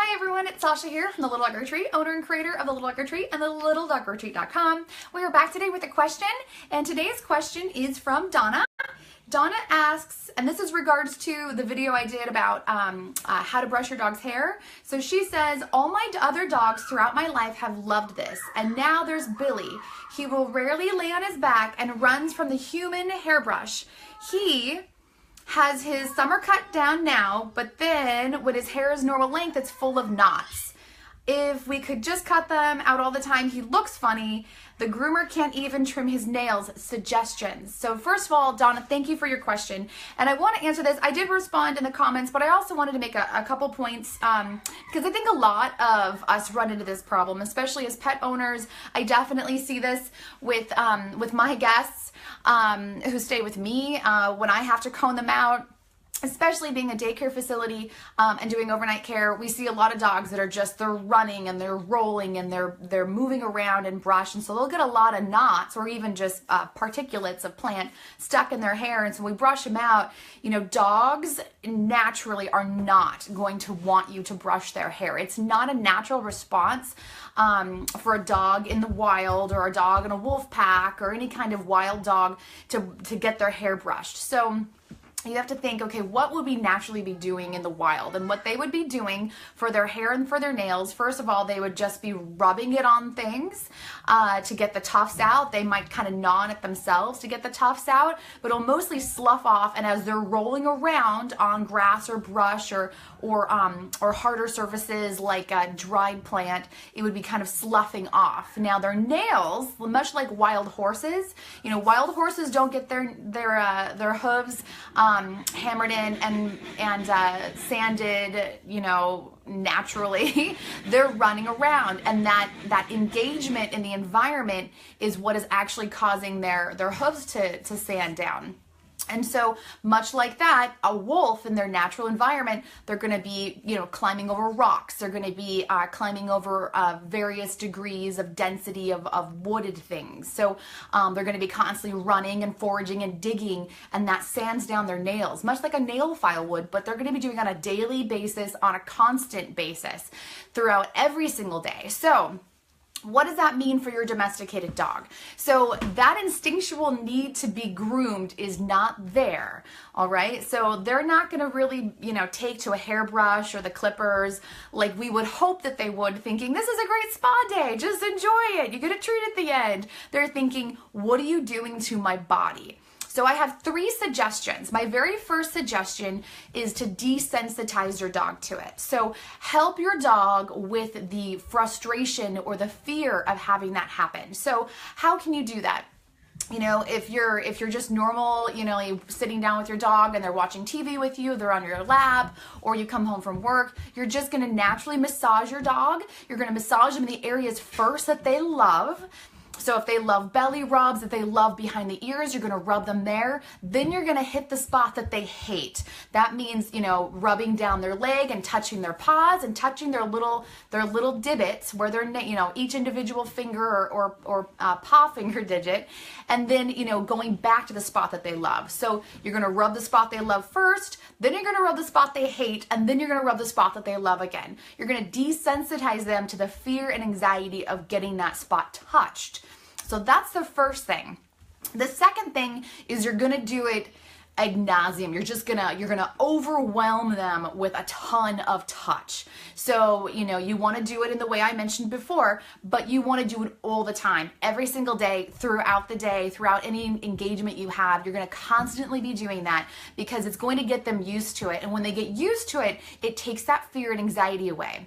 Hi everyone, it's Sasha here from The Little Dog Retreat, owner and creator of The Little Dog Retreat and thelittledogretreat.com. We are back today with a question, and today's question is from Donna. Donna asks, and this is regards to the video I did about how to brush your dog's hair. So she says, all my other dogs throughout my life have loved this, and now there's Billy. He will rarely lay on his back and runs from the human hairbrush. He has his summer cut down now, but then when his hair is normal length, it's full of knots. If we could just cut them out all the time, he looks funny. The groomer can't even trim his nails. Suggestions. So first of all, Donna, thank you for your question. And I want to answer this. I did respond in the comments, but I also wanted to make a couple points because I think a lot of us run into this problem, especially as pet owners. I definitely see this with my guests who stay with me when I have to comb them out. Especially being a daycare facility and doing overnight care, we see a lot of dogs that are just, they're running and they're rolling and they're moving around in brush, and so they'll get a lot of knots or even just particulates of plant stuck in their hair, and so we brush them out. You know, dogs naturally are not going to want you to brush their hair. It's not a natural response for a dog in the wild or a dog in a wolf pack or any kind of wild dog to get their hair brushed. So you have to think, okay, what would we naturally be doing in the wild? And what they would be doing for their hair and for their nails, first of all, they would just be rubbing it on things to get the tufts out. They might kind of gnaw on it themselves to get the tufts out, but it'll mostly slough off. And as they're rolling around on grass or brush or harder surfaces like a dried plant, it would be kind of sloughing off. Now their nails, much like wild horses, you know, wild horses don't get their hooves hammered in and sanded, you know, naturally. They're running around, and that engagement in the environment is what is actually causing their hooves to sand down. And so much like that, a wolf in their natural environment, they're going to be, you know, climbing over rocks. They're going to be climbing over various degrees of density of wooded things. So they're going to be constantly running and foraging and digging, and that sands down their nails, much like a nail file would, but they're going to be doing on a daily basis, on a constant basis throughout every single day. So what does that mean for your domesticated dog? So that instinctual need to be groomed is not there, all right? So they're not gonna really, you know, take to a hairbrush or the clippers like we would hope that they would, thinking, this is a great spa day, just enjoy it, you get a treat at the end. They're thinking, what are you doing to my body? So I have 3 suggestions. My very first suggestion is to desensitize your dog to it. So help your dog with the frustration or the fear of having that happen. So how can you do that? You know, if you're just normal, you know, you're sitting down with your dog and they're watching TV with you, they're on your lap, or you come home from work, you're just going to naturally massage your dog. You're going to massage them in the areas first that they love. So if they love belly rubs, if they love behind the ears, you're going to rub them there. Then you're going to hit the spot that they hate. That means, you know, rubbing down their leg and touching their paws and touching their little divots where they're, you know, each individual finger or paw finger digit, and then, you know, going back to the spot that they love. So you're going to rub the spot they love first, then you're going to rub the spot they hate, and then you're going to rub the spot that they love again. You're going to desensitize them to the fear and anxiety of getting that spot touched. So that's the first thing. The second thing is you're gonna do it ad nauseum. You're gonna overwhelm them with a ton of touch. So, you know, you wanna do it in the way I mentioned before, but you wanna do it all the time, every single day, throughout the day, throughout any engagement you have. You're gonna constantly be doing that because it's going to get them used to it. And when they get used to it, it takes that fear and anxiety away.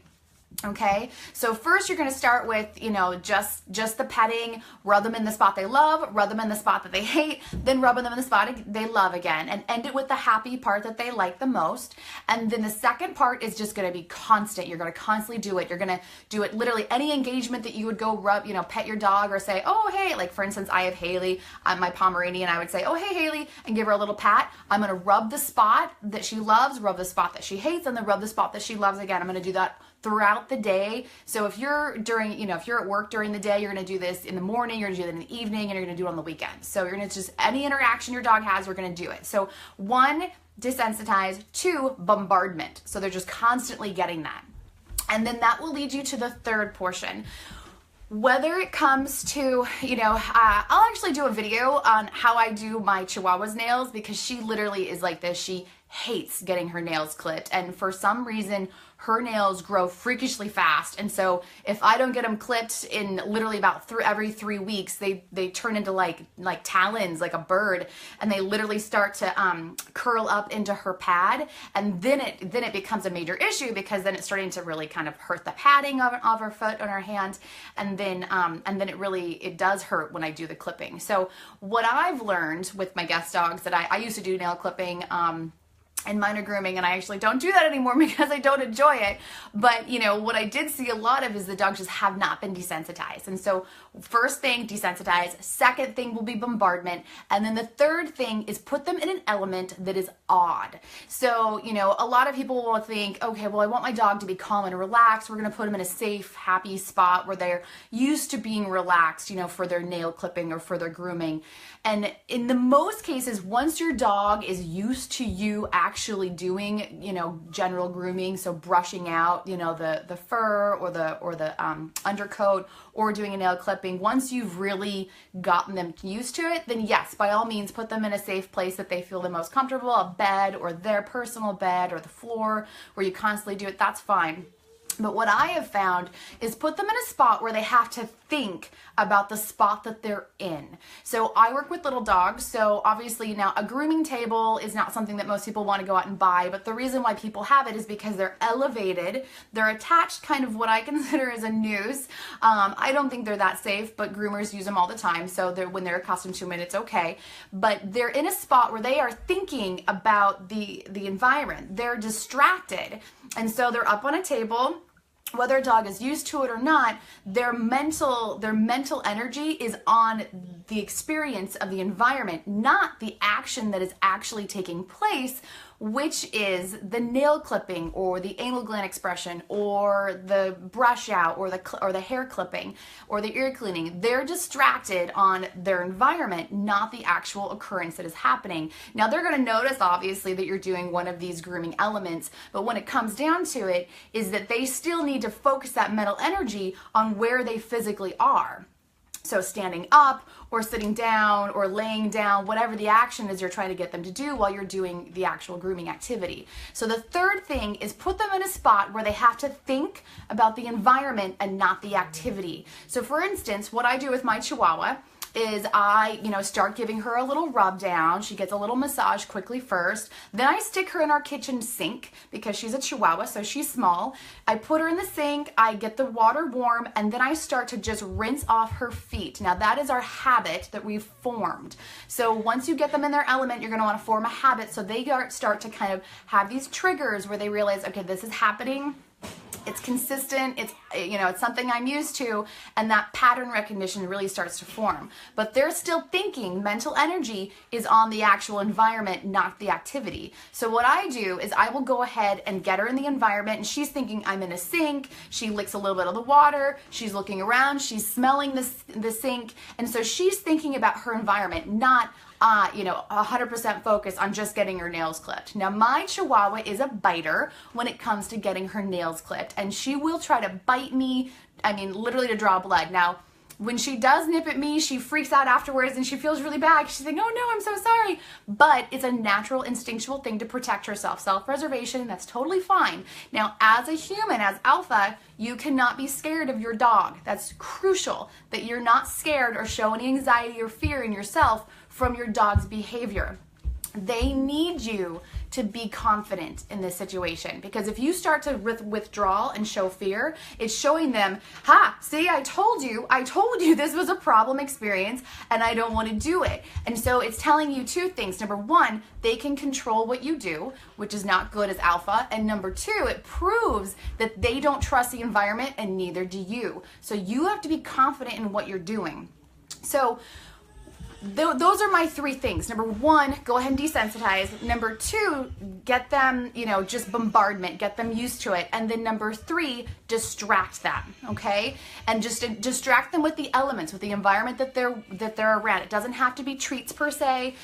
Okay, so first you're going to start with, you know, just the petting, rub them in the spot they love, rub them in the spot that they hate, then rubbing them in the spot they love again, and end it with the happy part that they like the most. And then the second part is just going to be constant. You're going to constantly do it. You're going to do it literally any engagement that you would go rub, you know, pet your dog or say, oh, hey, like for instance, I have Haley, my Pomeranian, I would say, oh, hey, Haley, and give her a little pat. I'm going to rub the spot that she loves, rub the spot that she hates, and then rub the spot that she loves again. I'm going to do that throughout the day. So if you're if you're at work during the day, you're going to do this in the morning, you're going to do it in the evening, and you're going to do it on the weekend. So you're going to just, any interaction your dog has, we're going to do it. So 1, desensitize. 2, bombardment. So they're just constantly getting that. And then that will lead you to the third portion. Whether it comes to, I'll actually do a video on how I do my Chihuahua's nails, because she literally is like this. She hates getting her nails clipped, and for some reason her nails grow freakishly fast, and so if I don't get them clipped in literally about every 3 weeks, they turn into like talons, like a bird, and they literally start to curl up into her pad, and then it becomes a major issue, because then it's starting to really kind of hurt the padding of her foot on her hand, and then it does hurt when I do the clipping. So what I've learned with my guest dogs, that I used to do nail clipping and minor grooming, and I actually don't do that anymore because I don't enjoy it. But what I did see a lot of is the dogs just have not been desensitized. And so first thing, desensitize. Second thing will be bombardment. And then the third thing is put them in an element that is odd. So, a lot of people will think, okay, well, I want my dog to be calm and relaxed. We're going to put them in a safe, happy spot where they're used to being relaxed, for their nail clipping or for their grooming. And in the most cases, once your dog is used to you actually doing, general grooming, so brushing out, the fur or the undercoat, or doing a nail clipping, once you've really gotten them used to it, then yes, by all means, put them in a safe place that they feel the most comfortable, a bed or their personal bed or the floor where you constantly do it, that's fine. But what I have found is put them in a spot where they have to think about the spot that they're in. So I work with little dogs, so obviously now a grooming table is not something that most people want to go out and buy, but the reason why people have it is because they're elevated, they're attached kind of what I consider as a noose. I don't think they're that safe, but groomers use them all the time, so when they're accustomed to it, it's okay. But they're in a spot where they are thinking about the environment. They're distracted, and so they're up on a table. Whether a dog is used to it or not, their mental energy is on the experience of the environment, not the action that is actually taking place, which is the nail clipping or the anal gland expression or the brush out or the hair clipping or the ear cleaning. They're distracted on their environment, not the actual occurrence that is happening. Now they're going to notice obviously that you're doing one of these grooming elements, but when it comes down to it is that they still need to focus that mental energy on where they physically are. So standing up or sitting down or laying down, whatever the action is you're trying to get them to do while you're doing the actual grooming activity. So the third thing is put them in a spot where they have to think about the environment and not the activity. So for instance, what I do with my Chihuahua is I, start giving her a little rub down. She gets a little massage quickly first. Then I stick her in our kitchen sink because she's a Chihuahua, so she's small. I put her in the sink, I get the water warm, and then I start to just rinse off her feet. Now that is our habit that we've formed. So once you get them in their element, you're gonna wanna form a habit so they start to kind of have these triggers where they realize, okay, this is happening. It's consistent, it's something I'm used to, and that pattern recognition really starts to form. But they're still thinking, mental energy is on the actual environment, not the activity. So what I do is I will go ahead and get her in the environment, and she's thinking I'm in a sink, she licks a little bit of the water, she's looking around, she's smelling the sink, and so she's thinking about her environment, not 100% focus on just getting her nails clipped. Now my Chihuahua is a biter when it comes to getting her nails clipped, and she will try to bite me, literally to draw blood. Now when she does nip at me, she freaks out afterwards and she feels really bad. She's like, oh no, I'm so sorry. But it's a natural instinctual thing to protect herself. Self-preservation, that's totally fine. Now, as a human, as alpha, you cannot be scared of your dog. That's crucial, that you're not scared or show any anxiety or fear in yourself from your dog's behavior. They need you to be confident in this situation, because if you start to withdraw and show fear, it's showing them, see, I told you this was a problem experience and I don't want to do it. And so it's telling you two things. Number one, they can control what you do, which is not good as alpha. And number two, it proves that they don't trust the environment and neither do you. So you have to be confident in what you're doing. So those are my three things. Number one, go ahead and desensitize. Number two, get them, just bombardment, get them used to it. And then number three, distract them, okay? And just distract them with the elements, with the environment that they're around. It doesn't have to be treats per se.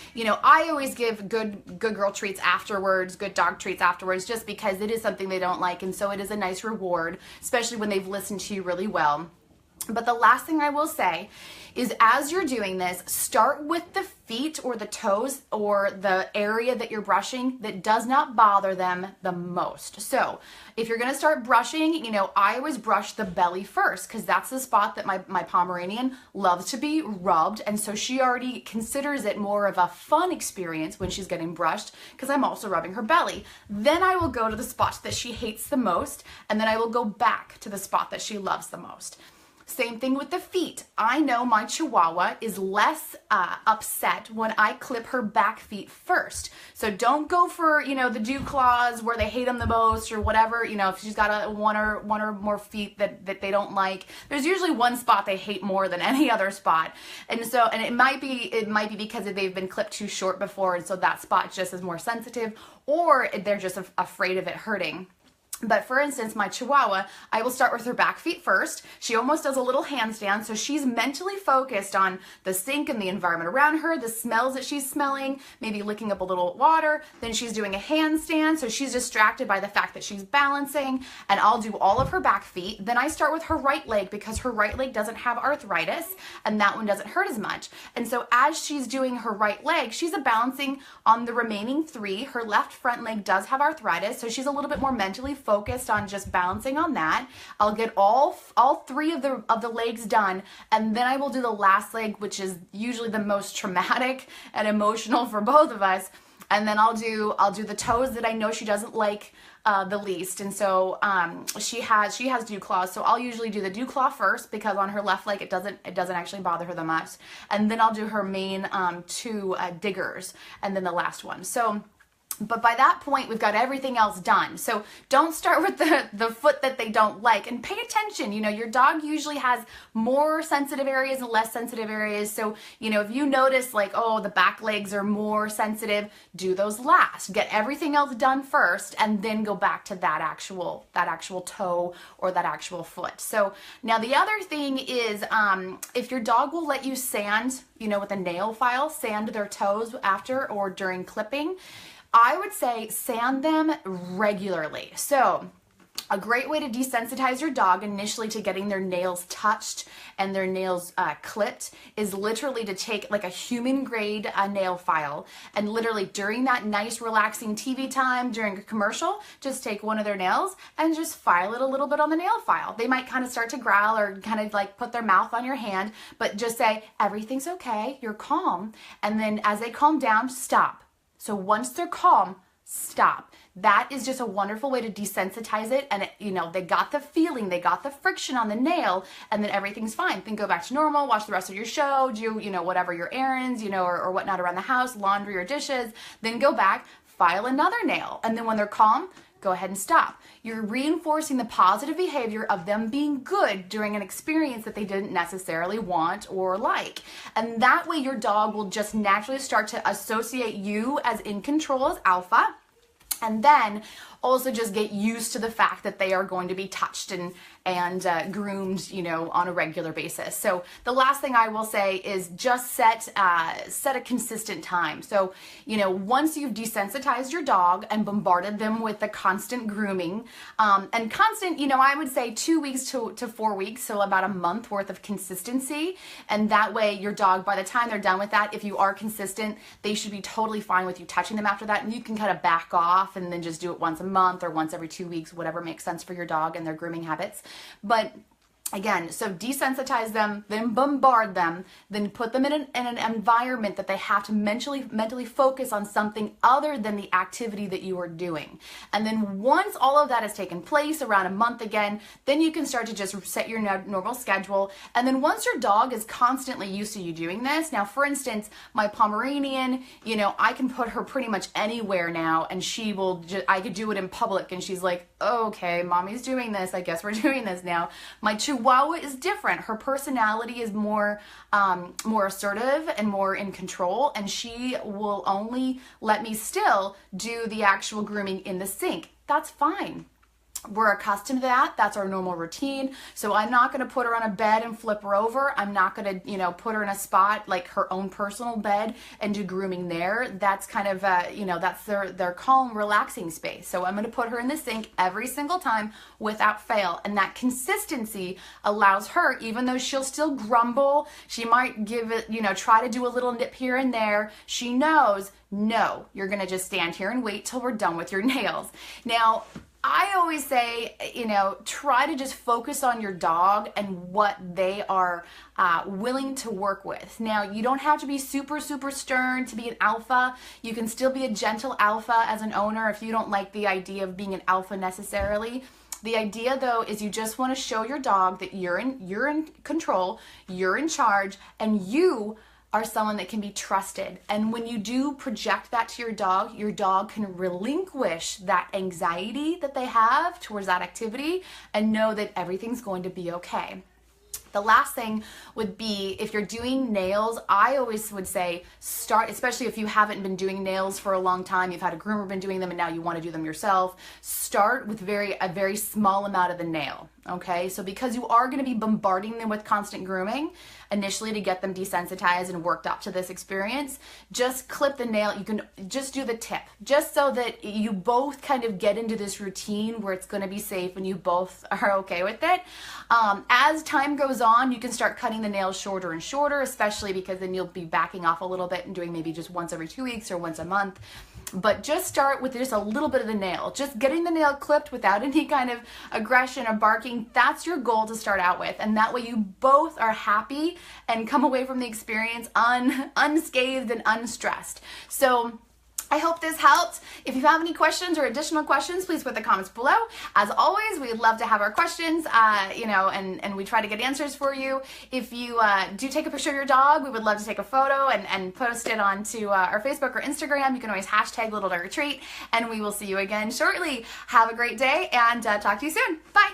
I always give good girl treats afterwards, good dog treats afterwards, just because it is something they don't like, and so it is a nice reward, especially when they've listened to you really well. But the last thing I will say is, as you're doing this, start with the feet or the toes or the area that you're brushing that does not bother them the most. So if you're going to start brushing, I always brush the belly first, because that's the spot that my Pomeranian loves to be rubbed. And so she already considers it more of a fun experience when she's getting brushed, because I'm also rubbing her belly. Then I will go to the spot that she hates the most, and then I will go back to the spot that she loves the most. Same thing with the feet. I know my Chihuahua is less upset when I clip her back feet first. So don't go for, the dew claws where they hate them the most or whatever. If she's got one or more feet that they don't like, there's usually one spot they hate more than any other spot. And it might be because they've been clipped too short before, and so that spot just is more sensitive, or they're just afraid of it hurting. But for instance, my Chihuahua, I will start with her back feet first. She almost does a little handstand, so she's mentally focused on the sink and the environment around her, the smells that she's smelling, maybe licking up a little water. Then she's doing a handstand, so she's distracted by the fact that she's balancing, and I'll do all of her back feet. Then I start with her right leg, because her right leg doesn't have arthritis, and that one doesn't hurt as much. And so as she's doing her right leg, she's balancing on the remaining three. Her left front leg does have arthritis, so she's a little bit more mentally focused on just balancing on that. I'll get all three of the legs done, and then I will do the last leg, which is usually the most traumatic and emotional for both of us. And then I'll do the toes that I know she doesn't like the least. And so she has dew claws, so I'll usually do the dew claw first, because on her left leg it doesn't actually bother her that much. And then I'll do her main two diggers, and then the last one. But by that point, we've got everything else done. So don't start with the foot that they don't like, and pay attention. Your dog usually has more sensitive areas and less sensitive areas. So, if you notice like, oh, the back legs are more sensitive, do those last. Get everything else done first, and then go back to that actual toe or that actual foot. So now the other thing is, if your dog will let you sand, with a nail file, sand their toes after or during clipping, I would say sand them regularly. So a great way to desensitize your dog initially to getting their nails touched and their nails clipped is literally to take like a human grade nail file, and literally during that nice relaxing TV time during a commercial, just take one of their nails and just file it a little bit on the nail file. They might kind of start to growl or kind of like put their mouth on your hand, but just say, everything's okay, you're calm. And then as they calm down, stop. So once they're calm, stop. That is just a wonderful way to desensitize it. And they got the feeling, they got the friction on the nail, and then everything's fine. Then go back to normal, watch the rest of your show, do, whatever your errands, or whatnot around the house, laundry or dishes. Then go back, file another nail. And then when they're calm, go ahead and stop. You're reinforcing the positive behavior of them being good during an experience that they didn't necessarily want or like. And that way your dog will just naturally start to associate you as in control, as alpha, and then also just get used to the fact that they are going to be touched and groomed, on a regular basis. So the last thing I will say is just set a consistent time. So, once you've desensitized your dog and bombarded them with the constant grooming, and constant, I would say 2 weeks to 4 weeks, so about a month worth of consistency. And that way your dog, by the time they're done with that, if you are consistent, they should be totally fine with you touching them after that. And you can kind of back off and then just do it once a month or once every 2 weeks, whatever makes sense for your dog and their grooming habits. But again, so desensitize them, then bombard them, then put them in an environment that they have to mentally focus on something other than the activity that you are doing. And then once all of that has taken place, around a month again, then you can start to just set your normal schedule. And then once your dog is constantly used to you doing this, now for instance, my Pomeranian, I can put her pretty much anywhere now, and she will I could do it in public, and she's like, okay, mommy's doing this, I guess we're doing this now. My Chihuahua is different. Her personality is more assertive and more in control, and she will only let me still do the actual grooming in the sink. That's fine. We're accustomed to that. That's our normal routine. So I'm not going to put her on a bed and flip her over. I'm not going to, put her in a spot like her own personal bed and do grooming there. That's kind of, that's their calm, relaxing space. So I'm going to put her in the sink every single time without fail. And that consistency allows her, even though she'll still grumble, she might give it, try to do a little nip here and there. She knows, no, you're going to just stand here and wait till we're done with your nails. Now, I always say, try to just focus on your dog and what they are willing to work with. Now, you don't have to be super, super stern to be an alpha. You can still be a gentle alpha as an owner if you don't like the idea of being an alpha necessarily. The idea, though, is you just want to show your dog that you're in control, you're in charge, and you are someone that can be trusted. And when you do project that to your dog can relinquish that anxiety that they have towards that activity and know that everything's going to be okay. The last thing would be, if you're doing nails, I always would say start, especially if you haven't been doing nails for a long time, you've had a groomer been doing them and now you want to do them yourself, start with a very small amount of the nail. Okay, so because you are going to be bombarding them with constant grooming initially to get them desensitized and worked up to this experience, just clip the nail. You can just do the tip, just so that you both kind of get into this routine where it's going to be safe and you both are okay with it. As time goes on, you can start cutting the nails shorter and shorter, especially because then you'll be backing off a little bit and doing maybe just once every 2 weeks or once a month. But just start with just a little bit of the nail. Just getting the nail clipped without any kind of aggression or barking, that's your goal to start out with. And that way you both are happy and come away from the experience unscathed and unstressed. So I hope this helped. If you have any questions or additional questions, please put the comments below. As always, we'd love to have our questions, and we try to get answers for you. If you do take a picture of your dog, we would love to take a photo and post it onto our Facebook or Instagram. You can always hashtag Little Dog Retreat, and we will see you again shortly. Have a great day, and talk to you soon. Bye.